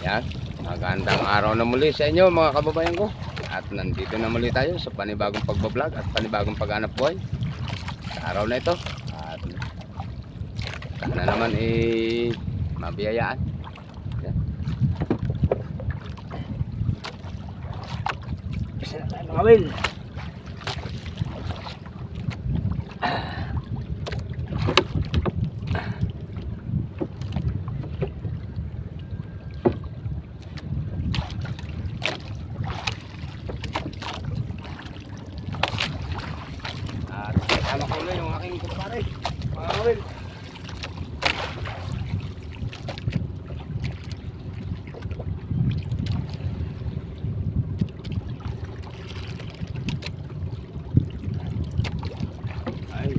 Yan, magandang araw na muli sa inyo mga kababayan ko. At nandito na muli tayo sa panibagong pagbablog at panibagong paghanap buhay sa araw na ito. At sana naman mabiyayaan. Yan. Kasi na tayo mga Will. Tama ko na yung aking kumpare, mga Will. Ay.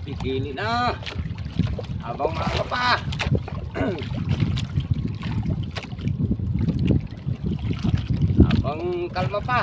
Pigili na habang maaga pa. Habang kalma pa.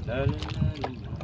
La, la, la, la.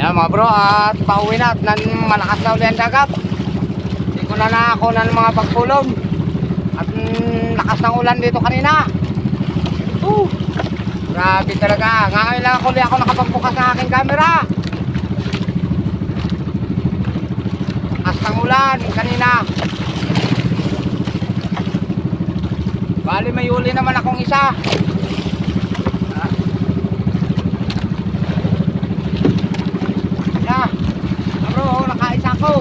Yan mga bro, at pauwi na at malakas na uli ang dagat. Hindi ko na ako ng mga pagpulong. At lakas ng ulan dito kanina. Grabe talaga. Ngayon lang ako nakapagbukas ng aking camera. Lakas ng ulan kanina. Bali may uli naman akong isa. Bro, nakaisa ko.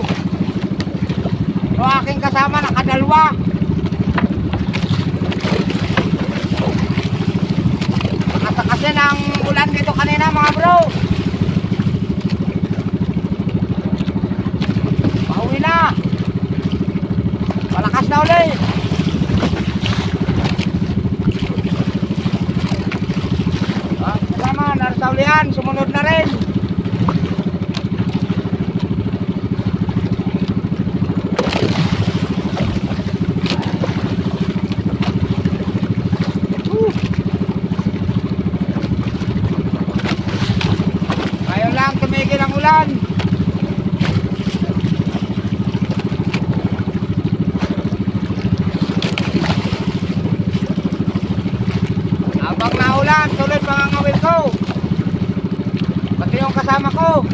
So aking kasama nakadalwa. Kasi ng ulan dito kanina mga bro. Pauwi na. Malakas na uli. Kasama, nasa ulian, sumunod na rin. Tumigil ang ulan. Habang naulan, tuloy pangangawil ko. Pati yung kasama ko.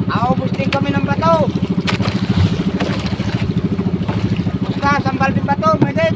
Aubos din kami ng bato. Basta, sambal din bato, may din.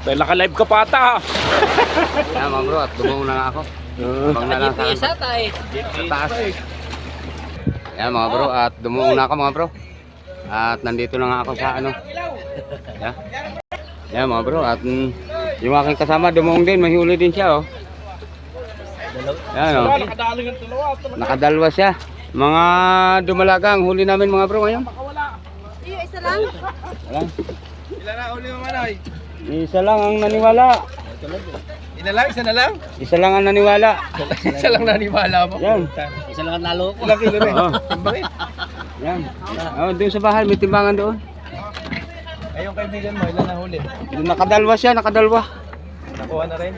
Dahil naka-live ka pa ata. Yan mga bro, at dumong na nga ako. Bang na lang sa GPS ata eh. taas. Yan mga bro, at dumuong na ako mga bro. At nandito na nga ako sa ano. Yan. Yan mga bro, at yung aking kasama dumuong din, may huli din siya oh. Yan oh. Nakadalwa siya. Mga dumalagang huli namin mga bro ngayon. Iyo, isa lang. Wala. Ilan na uli mo manoy? Isa lang ang naniwala. Isa na lang? Isa lang ang naniwala. Isa lang naniwala mo. Yan. Isa lang ang nalo ko. Ilang kilo na Oo. Timbangin. Yan. Oh, doon sa bahay may timbangan doon. Ay, yung kaibigan mo, ilan na huli? Nakadalwa siya, nakadalwa. Nakuha na rin?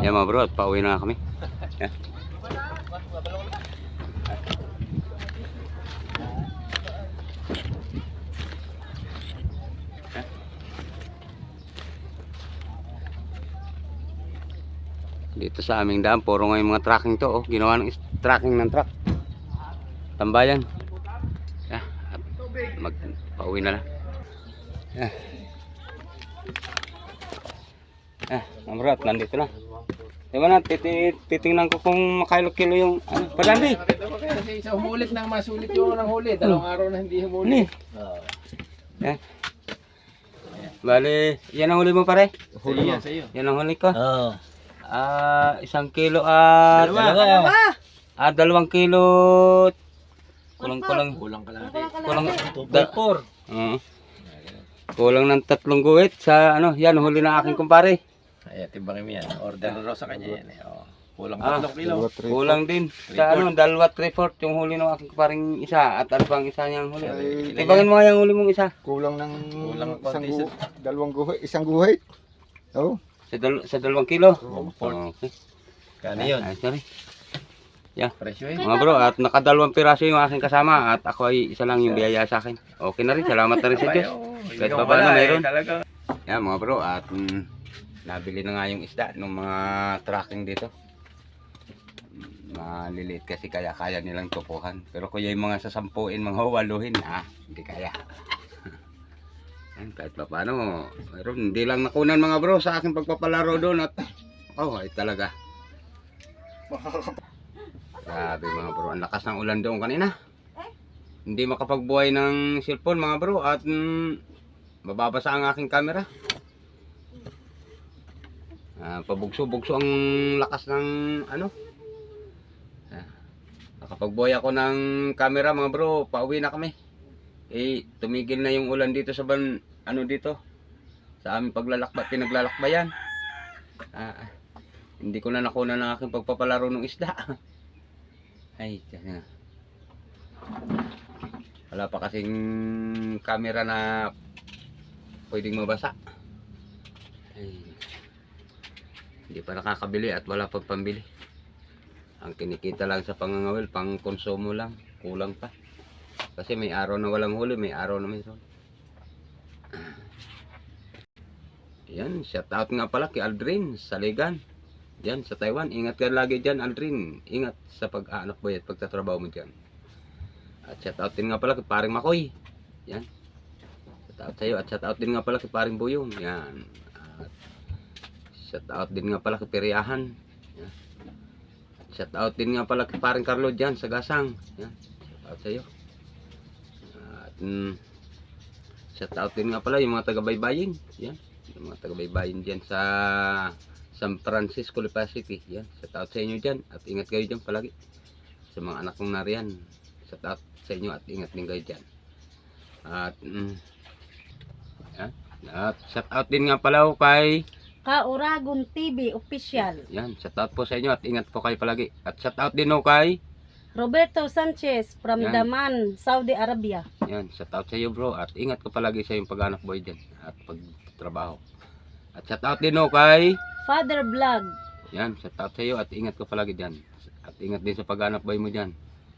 Yan mga bro, at pauwi na kami. Yan. Dito sa aming daan, puro nga yung mga tracking to, oh. Ginawa ng tracking ng truck. Tambayan. Yeah, at magpauwi na lang. Yeah. Mga bro, at nandito na. Diba na, titingnan ko kung makailo-kilo yung ano. Padandi! Nakita mo kaya kasi isa humulit nang masulit yung nang huli. Dalawang araw na hindi humuli. Yan. Bale, yan ang huli mo pare? Huli yan sa'yo. Yan ang huli ko. Oo. 1 kilo at... Dalawa. 2 kilo... Kulang-kulang. Kulang ka lang. Kulang... 2.4. Kulang ng 3 guhit sa ano, yan huli na aking kumpare. Ayan, timbangin mo yan. Order na raw sa kanya yan eh. Oh. Kulang Ah, 3 kilo. Kulang din. Sa ano, 2/3 yung huli ng aking kumparing isa at ano pang isa niyang huli. Tibangin mo nga yung huli mong isa. Kulang ng Kulang ng isang konti dalawang guhit, isang guhit. Oh, Sa 2 kilo. Okay. Kano yun? Ay, sorry. Yan. Presyo eh. Mga bro, at nakadalawang piraso yung aking kasama at ako ay isa lang yung biyaya sa akin. Okay na rin, salamat na rin sa Diyos. Kahit pa paano mayroon. Yan mga bro, at nabili na nga yung isda ng mga tracking dito. Maliliit kasi kaya nilang tupuhan. Pero kung yung mga sasampuin, mga waluhin, hindi kaya. Yan, kahit pa paano, mayroon. Hindi lang nakunan mga bro sa aking pagpapalaro doon at ay talaga. Grabe mga bro, ang lakas ng ulan doon kanina. Hindi makapagbuhay ng cellphone mga bro at mababasa ang aking camera. Pabugso-bugso ang lakas ng ano. Nakapagbuhay ako ng camera mga bro, pauwi na kami. Tumigil na yung ulan dito sa dito. Sa aming pinaglalakbayan. Hindi ko na nakuna ng aking pagpapalaro ng isda. Ay, tiyan. Wala pa kasing camera na pwedeng mabasa. Ay, hindi pa nakakabili at wala pang pambili. Ang kinikita lang sa pangangawil, pang konsumo lang, kulang pa. Kasi may araw na walang huli, may araw na mayroon. Yan, shout out nga pala kay Aldrin Saligan. Yan, sa Taiwan. Ingat ka lagi dyan, Aldrin. Ingat sa pag-anak boy at pagtatrabaho mo dyan. At shout out din nga pala kay Paring Makoy. Yan. Shout out sa'yo. At shout out din nga pala kay Paring Buyong. Yan. At shout out din nga pala kay Periahan. Yan. At shout out din nga pala kay Paring Carlo dyan sa Gasang. Yan. Shout out sa'yo. At shout out din nga pala yung mga taga-baybayin. Yan. Yung mga taga-baybayin dyan sa San Francisco, Lipa City. Yan. Shout out sa inyo dyan. At ingat kayo dyan palagi. Sa mga anak kong nariyan. Shout out sa inyo at ingat din kayo dyan. At yan. At shout out din nga pala ko kay Kauragon TV Official. yan. Shout out po sa inyo at ingat po kayo palagi. At shout out din ho kay Roberto Sanchez from Yan. Daman, Saudi Arabia. yan. Shout out sa iyo bro. At ingat ko palagi sa yung pag-anak boy dyan. At pagtrabaho. At shout out din ho kay Father Vlog. yan. Shout out sa iyo at ingat ko palagi dyan. At ingat din sa pag-anak boy mo dyan.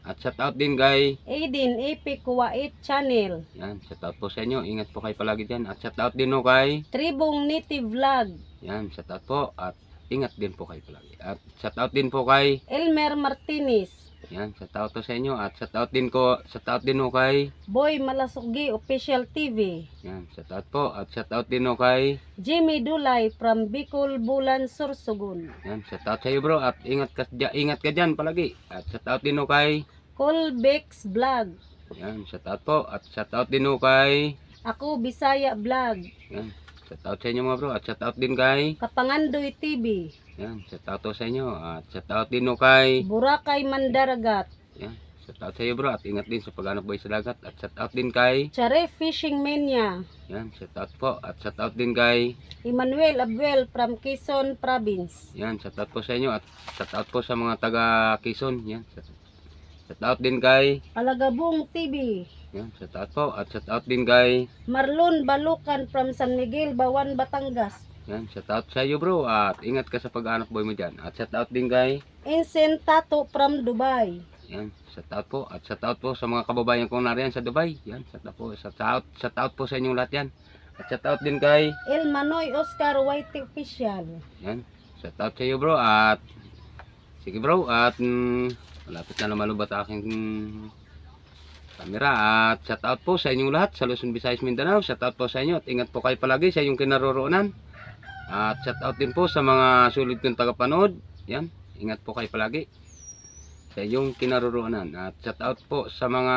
At shout out din kay Aiden Epic Kuwait Channel. yan. Shout out po sa inyo. Ingat po kayo palagi dyan. At shout out din ho kay Tribong Native Vlog. yan. Shout out po. At ingat din po kayo palagi. At shout out din po kay Elmer Martinez. yan. Shout out to sa inyo. At shout out din ho kay Boy Malasugi Official TV. yan. Shout out po. At shout out din ho kay Jimmy Dulay from Bicol, Bulan, Sorsogon. yan. Shout out sa iyo bro. At ingat ka dyan palagi. At shout out din ho kay Colbex Vlog. Yan, shoutout po. At shoutout din ho kay... Ako Bisaya Vlog. Yan, shoutout sa inyo mga bro. At shoutout din kay... Kapangandoy TV. Yan, shoutout po sa inyo. At shoutout din ho kay... Boracay Mandaragat. Yan, shoutout sa iyo bro. At ingat din sa paghanap buhay sa dagat. At shoutout din kay... Chare Fishing Mania. Yan, shoutout po. At shoutout din kay... Emmanuel Abuel from Quezon Province. Yan, shoutout po sa inyo. At shoutout po sa mga taga Quezon. Yan, shoutout din kay... Palagabong TV. Yan, shoutout po. At shoutout din kay... Marlon Balukan from San Miguel, Bawan, Batangas. Yan, shoutout sa iyo bro. At ingat ka sa paghanap buhay mo dyan. At shoutout din kay... Insen Tato from Dubai. Yan, shoutout po. At shoutout po sa mga kababayan kong nariyan sa Dubai. Yan, shoutout po. Shoutout po sa inyong lahat yan. At shoutout din kay... El Manoy Oscar White Official. Yan, shoutout sa iyo bro. At sige bro. At malapit na lumalubot aking camera. At shoutout po sa inyong lahat sa Luzon, Visayas, Mindanao. Shoutout po sa inyo. At ingat po kayo palagi sa inyong kinaroroonan. At shoutout din po sa mga sulit kong tagapanood. Yan, ingat po kayo palagi sa inyong kinaroroonan. At shoutout po sa mga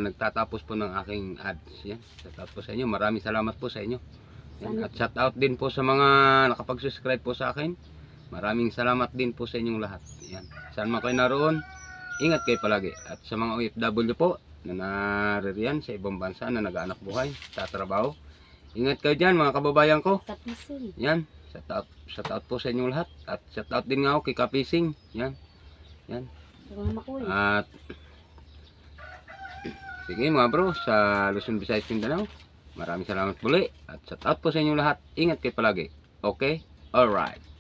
nagtatapos po ng aking ads. Yan, shoutout po sa inyo. Maraming salamat po sa inyo. Yan, at shoutout din po sa mga nakapag-subscribe po sa akin. Maraming salamat din po sa inyong lahat. Yan, saan man kayo naroon, ingat kayo palagi. At sa mga OFW po na naririyan sa ibang bansa na nag-aanak buhay, tatrabaho, ingat kayo dyan mga kababayan ko. Kapising. Yan, shoutout po sa inyong lahat. At shoutout din nga ako kay Kapising. Yan, yan. Mga makuy. At sige mga bro, sa Luzon, Visayas, Mindanao, maraming salamat muli. At shoutout po sa inyong lahat. Ingat kayo palagi. Okay? Alright.